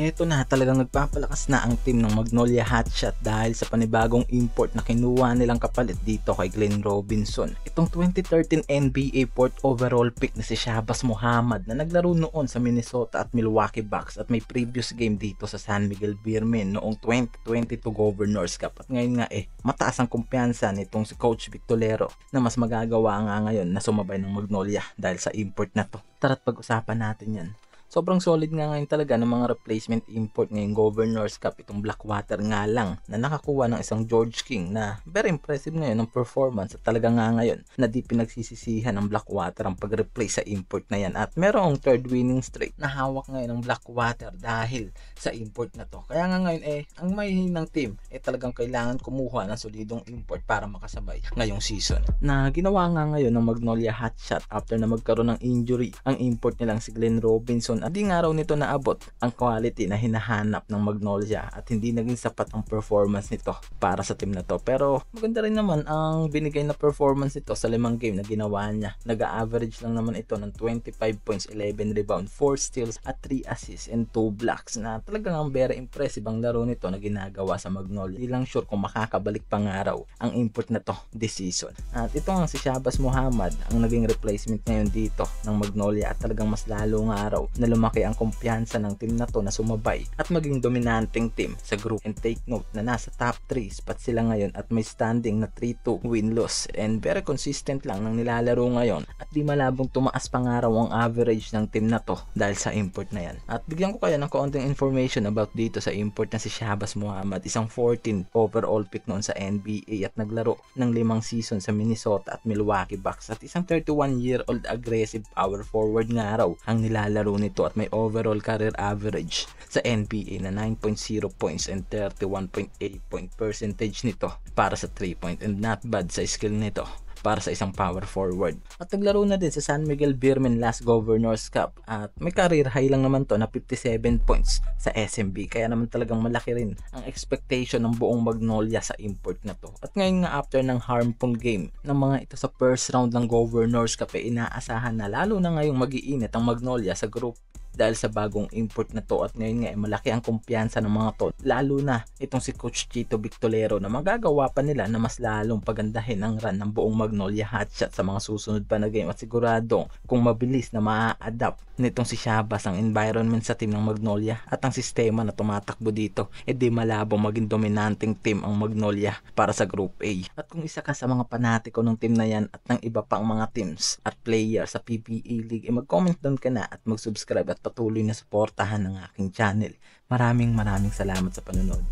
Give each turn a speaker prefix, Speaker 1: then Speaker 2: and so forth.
Speaker 1: Eto na, talagang nagpapalakas na ang team ng Magnolia Hotshot dahil sa panibagong import na kinuha nilang kapalit dito kay Glenn Robinson. Itong 2013 NBA 4th overall pick na si Shabazz Muhammad na naglaro noon sa Minnesota at Milwaukee Bucks at may previous game dito sa San Miguel Beermen noong 2022 Governors Cup. At ngayon nga mataas ang kumpiyansa nitong si Coach Victolero na mas magagawa nga ngayon na sumabay ng Magnolia dahil sa import na to. Tara't pag-usapan natin yan. Sobrang solid nga ngayon talaga ng mga replacement import ngayong Governors Cup. Itong Blackwater nga lang na nakakuha ng isang George King na very impressive ngayon ng performance at talaga nga ngayon na di pinagsisisihan ng Blackwater ang pag-replace sa import na yan. At merong third winning streak na hawak ngayon ng Blackwater dahil sa import na to. Kaya nga ngayon ang mahihinang team talagang kailangan kumuha ng solidong import para makasabay ngayong season. Na ginawa nga ngayon ng Magnolia Hotshot after na magkaroon ng injury ang import nilang si Glenn Robinson. At di nga raw nito naabot ang quality na hinahanap ng Magnolia at hindi naging sapat ang performance nito para sa team na to. Pero maganda rin naman ang binigay na performance nito sa 5 game na ginawa niya. Nag-average lang naman ito ng 25 points, 11 rebound, 4 steals at 3 assists and 2 blocks na talagang very impressive ang laro nito na ginagawa sa Magnolia. Hindi lang sure kung makakabalik pa nga raw ang import na to this season. At ito nga si Shabazz Muhammad ang naging replacement ngayon dito ng Magnolia at talagang mas lalo nga raw na lumaki ang kumpiyansa ng team na to na sumabay at maging dominanteng team sa group. And take note na nasa top 3 spot sila ngayon at may standing na 3-2 win-loss and very consistent lang ng nilalaro ngayon at di malabong tumaas pa nga raw ang average ng team na to dahil sa import na yan. At bigyan ko kayo ng kaunting information about dito sa import na si Shabazz Muhammad. Isang 14 overall pick noon sa NBA at naglaro ng 5 season sa Minnesota at Milwaukee Bucks at isang 31-year-old aggressive power forward nga raw ang nilalaro nito at may overall career average sa NBA na 9.0 points and 31.8 point percentage nito para sa 3 point and not bad sa skill nito para sa isang power forward. At naglaro na din sa San Miguel Beermen last Governors Cup at may career high lang naman to na 57 points sa SMB kaya naman talagang malaki rin ang expectation ng buong Magnolia sa import na to. At ngayon nga after ng harmful game ng mga ito sa first round ng Governors Cup inaasahan na lalo na ngayong mag-iinit ang Magnolia sa group dahil sa bagong import na to at ngayon nga malaki ang kumpiyansa ng mga to lalo na itong si Coach Chito Victolero na magagawa pa nila na mas lalong pagandahin ang run ng buong Magnolia Hotshot sa mga susunod pa na game at sigurado kung mabilis na maa-adapt nitong si Shabazz ang environment sa team ng Magnolia at ang sistema na tumatakbo dito di malabong maging dominanteng team ang Magnolia para sa Group A. At kung isa ka sa mga panatiko ng team na yan at ng iba pang mga teams at players sa PPA League mag-comment down ka na at mag-subscribe at patuloy na suportahan ng aking channel. Maraming salamat sa panonood.